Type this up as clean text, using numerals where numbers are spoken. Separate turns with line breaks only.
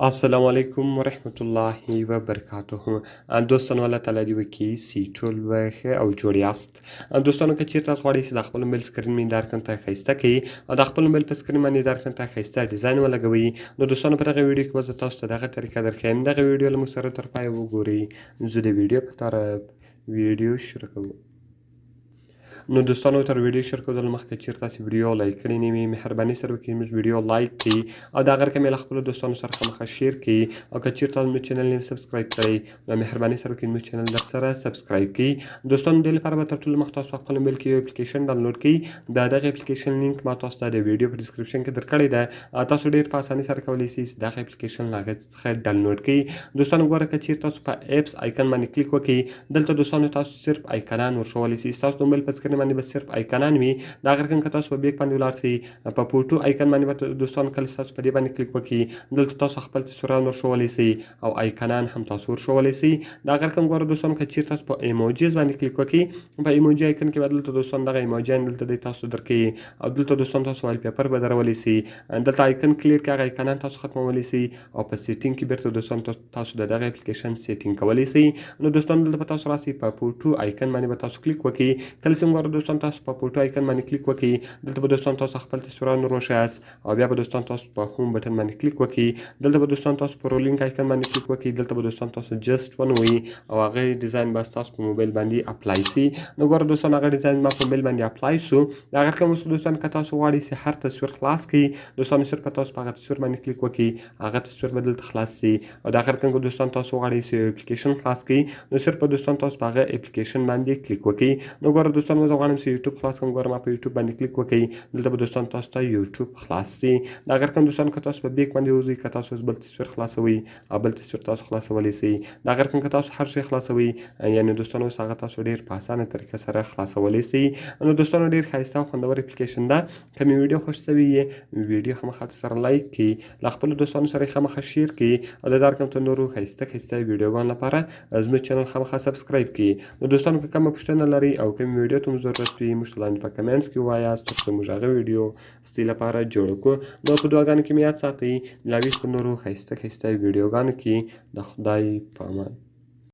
السلام علیکم ورحمت الله وبرکاته. دوستانو الله تعالی دې وکړي چې ټول به ښه او جوړ یاست. دوستانو که چېرته تاسو غواړئ چې د خپل موبایل سکرین باندې هر ته ښایسته کړئ او د خپل موبایل په سکرین باندې هر ته ښایسته ډیزاین ولګوئ، نو دوستانو په دغه ویډیو کې به زه تاسو ته دغه طریقه درښیم. دغه ویډیو له موږ سره تر پایه وګورئ. زه د ویډیو په طرف ویډیو شروع کوم. نو دوستانو تر ویډیو شروع کولو مخکې چېرته تاسو ویډیو لایک کړی نه وي، مهرباني سره وکړئ زموږ ویډیو لایک کړئ او د هغه رقم یې له خپلو دوستانو سره خامخا شیر کړئ. او که چېرته زموږ چینل نه سبسکرایب کړی نو مهرباني سره وکړئ زموږ چینل درسره سبسکرایب کړئ. دوستانو دې لپاره به تر ټولو مخکې تاسو په خپل موبایل کې یو اپلیکیشن ډاونلوډ کړئ. د دغه اپلیکیشن لینک ما تاسو ته د ویډیو په ډسکرپشن کې درکړې ده. تاسو ډېر په اسانۍ سره کولی شئ چې دغه اپلیکیشن له هغې څخه ډاونلوډ کړئ. دوستانو ګوره که چېرته تاسو په ایپس آیکن باندې کلیک وکړئ، دلته دوستانو تاسو صرف آیکنان ورښولی شئ. ستاسو د موبایل په سکرین باندې به صرف آیکنان وي. د هغه رقم که تاسو په بیک باندې ولاړ شئ، په فوټو آیکن باندې به دوستانو کله چې تاسو په دې باندې کلیک وکړئ، دلته تاسو خپل تصویران ورښولی شئ او آیکنان هم تاسو ورښولی شئ. د هغه رقم ګوره دوستانو که چېرته تاسو په ایموجیز باندې کلیک وکړئ، په ایموجي آیکن کې به دلته دوستانو دغه ایموجیان دلته دی تاسو درکوي او دلته دوستانو تاسو وایل پیپر به درولی شئ. دلته آیکن کلیر کړئ، هغه آیکنان تاسو ختمولی شئ او په سیټینګ کې بیرته دوستانو تاسو د دغه اپلیکیشن سیټینګ کولی شئ. نو دوستانو دلته به تاسو راسئ، په فوټو آیکن باندې به تاسو کلیک وکړئ. کله چې ګوره دوستانو تاسو په فوټو آیکن باندې کلیک وکړئ، دلته به دوستانو تاسو خپل تصویران ورښیاست او بیا به دوستانو تاسو په هوم بټن باندې کلیک وکړئ. دلته به دوستانو تاسو په رولینګ آیکن باندې کلیک وکړئ، دلته به دوستانو تاسو جسټ ونوئ او هغه ډیزاین به ستاسو په موبایل باندې اپلای شي. نو ګوره دوستانو هغه ډیزاین ما په موبایل باندې اپلای شو. د هغه رقم اوس دوستانو که تاسو غواړئ چې هر تصویر خلاص کړئ، دوستانو صرف تاسو په هغه تصویر باندې کلیک وکړئ، هغه تصویر به دلته خلاص شي. او د هغه رقم که دوستانو تاسو غواړئ چې اپلیکیشن خلاص کړئ، نو صرف دوستانو تاسو په هغه اپلیکیشن باندې کلیک وکړئ. نو ګوره دوستانو زه غواړم چې یوټیوب خلاص کړم، ګوره ما په یوټیوب باندې کلیک وکړئ، دلته به دوستانو تاسو ته یوټیوب خلاص شي. د هغه رقم دوستانو که تاسو په بیک باندې وځئ، که تاسو بل تصویر خلاصوئ او بل تصویر تاسو خلاصولی شئ. د هغه رقم که تاسو هر شی خلاصوئ، یعنې دوستانو اوس هغه تاسو ډېر په اسانه طریقه سره خلاصولی شئ. نو دوستانو ډېر ښایسته او خوندور اپلیکیشن ده. که مې ویډیو خوښ شوې وي، ویډیو خامخا سره لایک کړئ، له خپلو دوستانو سره یې خامخا شیر کړئ او د دغه رقم ته نورو ښایسته ښایسته ویډیوګانو لپاره زموږ چینل خامخا سبسکرایب کړئ. نو دوستانو که کومه پوښتنه لرئ او کومې ویډیو ته مو ضرورت وي، موږ ته لاندې په کمنټس کې ووایاست، تر څو موږ هغه ویډیو ستاسې لپاره جوړه کړو. نو په دعاګانو کې مې یاد ساتئ. لا ویښ په نورو ښایسته ښایسته ویډیوګانو کې. د خدای په امان.